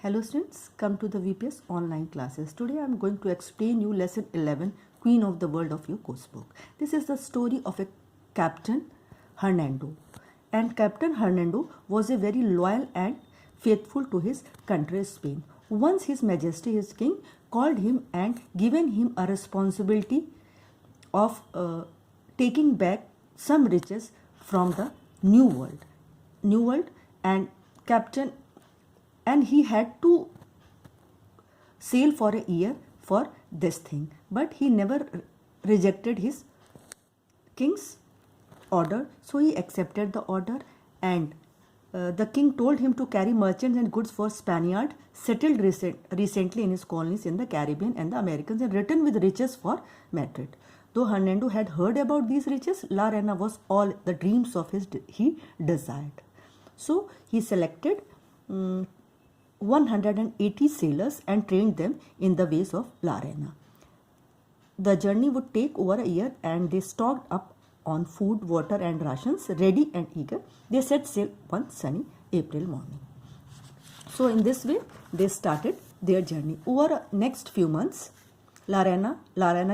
Hello students, come to the VPS online classes. Today I am going to explain you lesson 11, Queen of the World of your course book. This is the story of a Captain Hernando. And Captain Hernando was a very loyal and faithful to his country Spain. Once His Majesty his king called him and given him a responsibility of taking back some riches from the New World, and he had to sail for a year for this thing, but he never rejected his king's order, so he accepted the order. And the king told him to carry merchants and goods for Spaniards settled recently in his colonies in the Caribbean and the Americas, and return with riches for Madrid. Though Hernando had heard about these riches, La Reina was all the dreams of he desired. So he selected 180 sailors and trained them in the ways of La Reina. The journey would take over a year, and they stocked up on food, water and rations. Ready and eager, they set sail one sunny April morning. So in this way, they started their journey. Over next few months, La Reina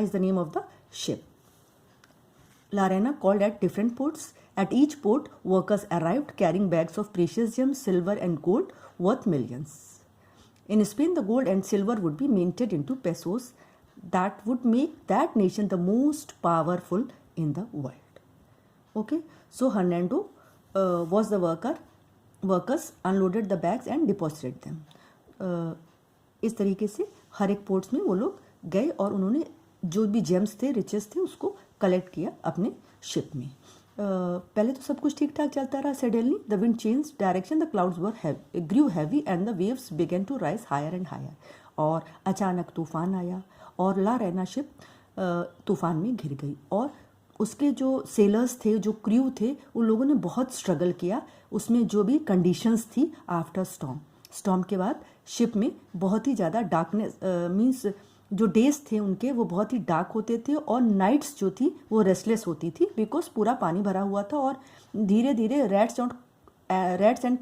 is the name of the ship. La Reina called at different ports. At each port, workers arrived carrying bags of precious gems, silver and gold worth millions. In Spain, the gold and silver would be minted into pesos that would make that nation the most powerful in the world. Okay, so Hernando was the workers unloaded the bags and deposited them. इस तरीके से हर एक ports में वो लोग गए और उन्होंने जो भी जेम्स थे, रिचेस थे, उसको कलेक्ट किया अपने शिप में. पहले तो सब कुछ ठीक ठाक चलता रहा. Suddenly the wind change direction, the clouds grew heavy and the waves began to rise higher and higher. और अचानक तूफान आया और ला रेना शिप तूफान में घिर गई. और उसके जो सेलर्स थे, जो क्रू थे, उन लोगों ने बहुत स्ट्रगल किया. उसमें जो भी कंडीशंस थी आफ्टर स्टॉर्म के बाद शिप में बहुत ही ज़्यादा डार्कनेस मीन्स जो डेज थे उनके वो बहुत ही डार्क होते थे, और नाइट्स जो थी वो रेस्टलेस होती थी बिकॉज पूरा पानी भरा हुआ था. और धीरे धीरे रैट्स एंड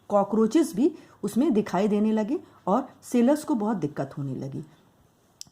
कॉकरोचेस भी उसमें दिखाई देने लगे और सेलर्स को बहुत दिक्कत होने लगी.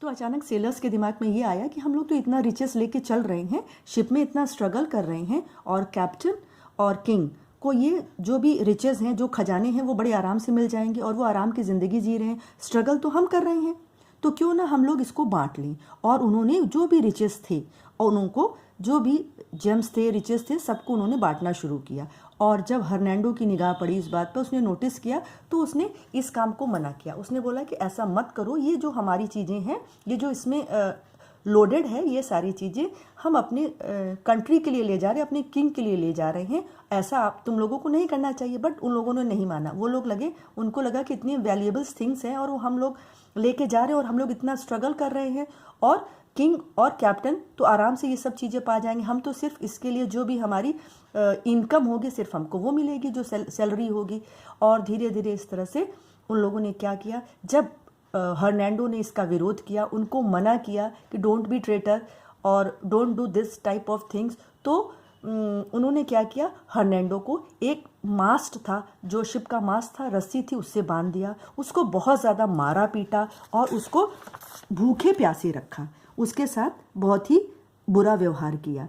तो अचानक सेलर्स के दिमाग में ये आया कि हम लोग तो इतना रिचेस लेके चल रहे हैं, शिप में इतना स्ट्रगल कर रहे हैं, और कैप्टन और किंग को ये जो भी रिचेस हैं, जो खजाने हैं, वो बड़े आराम से मिल जाएंगे और वो आराम की ज़िंदगी जी रहे हैं. स्ट्रगल तो हम कर रहे हैं, तो क्यों ना हम लोग इसको बांट लें. और उन्होंने जो भी रिचेस थे और उनको जो भी जेम्स थे, रिचेस थे, सबको उन्होंने बांटना शुरू किया. और जब हर्नांडो की निगाह पड़ी इस बात पर, उसने नोटिस किया, तो उसने इस काम को मना किया. उसने बोला कि ऐसा मत करो, ये जो हमारी चीज़ें हैं, ये जो इसमें लोडेड है, ये सारी चीज़ें हम अपने कंट्री के लिए ले जा रहे हैं, अपने किंग के लिए ले जा रहे हैं, ऐसा आप तुम लोगों को नहीं करना चाहिए. बट उन लोगों ने नहीं माना. वो लोग उनको लगा कि इतनी वैल्यूएबल्स थिंग्स हैं और वो हम लोग लेके जा रहे हैं और हम लोग इतना स्ट्रगल कर रहे हैं, और किंग और कैप्टन तो आराम से ये सब चीज़ें पा जाएंगे. हम तो सिर्फ इसके लिए जो भी हमारी इनकम होगी सिर्फ हमको वो मिलेगी, जो सैलरी होगी. और धीरे धीरे इस तरह से उन लोगों ने क्या किया, जब हर्नांडो ने इसका विरोध किया, उनको मना किया कि डोंट बी ट्रेटर और don't do this type of things, तो उन्होंने क्या किया, हर्नांडो को एक मास्ट था, जो शिप का मास्ट था, रस्सी थी, उससे बांध दिया. उसको बहुत ज़्यादा मारा पीटा और उसको भूखे प्यासे रखा. उसके साथ बहुत ही बुरा व्यवहार किया.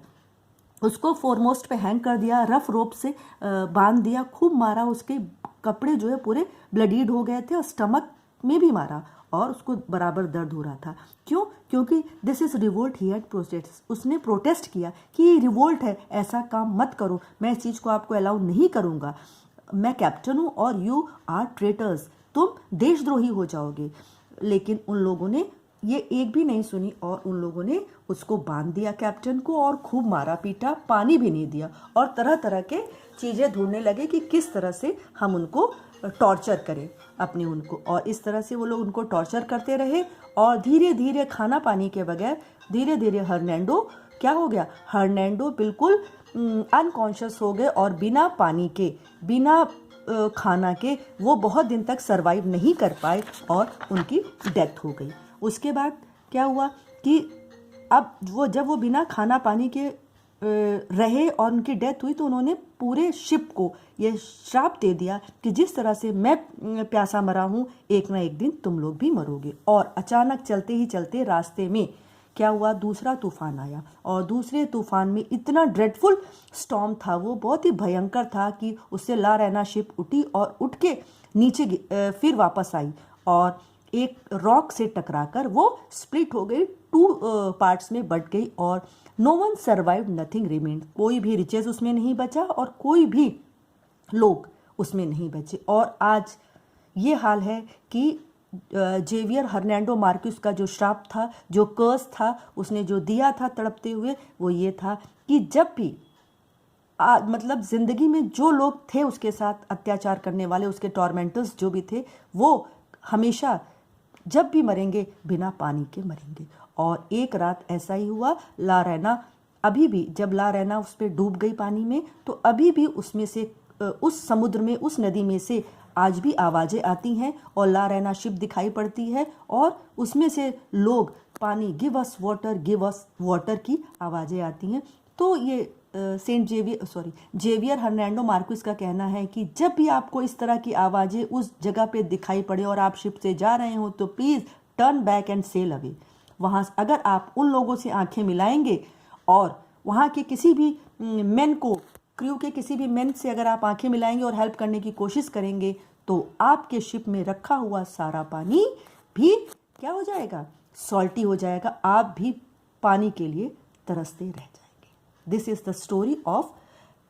उसको फोरमोस्ट पे हैंग कर दिया, रफ रोप से बांध दिया, खूब मारा. उसके कपड़े जो है पूरे ब्लडीड हो गए थे, और स्टमक में भी मारा, और उसको बराबर दर्द हो रहा था. क्यों? क्योंकि this is revolt. He had protest. उसने प्रोटेस्ट किया कि ये रिवोल्ट है, ऐसा काम मत करो, मैं इस चीज़ को आपको अलाउ नहीं करूँगा. मैं कैप्टन हूँ और यू आर ट्रेटर्स, तुम देशद्रोही हो जाओगे. लेकिन उन लोगों ने ये एक भी नहीं सुनी, और उन लोगों ने उसको बांध दिया कैप्टन को, और खूब मारा पीटा, पानी भी नहीं दिया, और तरह तरह के चीज़ें ढूंढने लगे कि किस तरह से हम उनको टॉर्चर करें अपने उनको. और इस तरह से वो लोग उनको टॉर्चर करते रहे, और धीरे धीरे खाना पानी के बगैर धीरे धीरे हर्नांडो क्या हो गया, हर्नांडो बिल्कुल अनकॉन्शियस हो गए, और बिना पानी के, बिना खाना के वो बहुत दिन तक सरवाइव नहीं कर पाए और उनकी डेथ हो गई. उसके बाद क्या हुआ कि अब जब वो बिना खाना पानी के रहे और उनकी डेथ हुई तो उन्होंने पूरे शिप को ये श्राप दे दिया कि जिस तरह से मैं प्यासा मरा हूँ एक ना एक दिन तुम लोग भी मरोगे। और अचानक चलते ही चलते रास्ते में क्या हुआ, दूसरा तूफान आया और दूसरे तूफान में इतना ड्रेडफुल स्टॉर्म था, वो बहुत ही भयंकर था कि उससे ला रहना शिप उठी और उठ के नीचे फिर वापस आई और एक रॉक से टकराकर वो स्प्लिट हो गई, 2 पार्ट्स में बट गई और no one survive, nothing remained. कोई भी रिचेस उसमें नहीं बचा और कोई भी लोग उसमें नहीं बचे। और आज ये हाल है कि जेवियर हर्नांडो मार्क्वेस का जो श्राप था, जो कर्स था, उसने जो दिया था तड़पते हुए, वो ये था कि जब भी मतलब ज़िंदगी में जो लोग थे उसके साथ अत्याचार करने वाले, उसके टॉर्मेंटर्स जो भी थे, वो हमेशा जब भी मरेंगे बिना पानी के मरेंगे। और एक रात ऐसा ही हुआ, ला रैना अभी भी, जब ला रैना उस पर डूब गई पानी में, तो अभी भी उसमें से उस समुद्र में, उस नदी में से आज भी आवाज़ें आती हैं और ला रैना शिप दिखाई पड़ती है और उसमें से लोग पानी, गिव अस वाटर की आवाज़ें आती हैं। तो ये जेवियर हर्नांडो मार्क्वेस का कहना है कि जब भी आपको इस तरह की आवाज़ें उस जगह पे दिखाई पड़े और आप शिप से जा रहे हो तो please turn back and sail away. वहाँ अगर आप उन लोगों से आंखें मिलाएंगे और वहाँ के किसी भी मैन को, क्रू के किसी भी मैन से अगर आप आंखें मिलाएंगे और हेल्प करने की कोशिश करेंगे तो आपके शिप में रखा हुआ सारा पानी भी क्या हो जाएगा, सॉल्टी हो जाएगा, आप भी पानी के लिए तरसते रह जाएंगे। This is the story of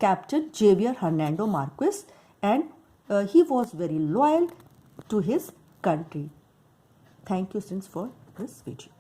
Captain Javier Hernando Marquez, and he was very loyal to his country. Thank you, friends, for this video.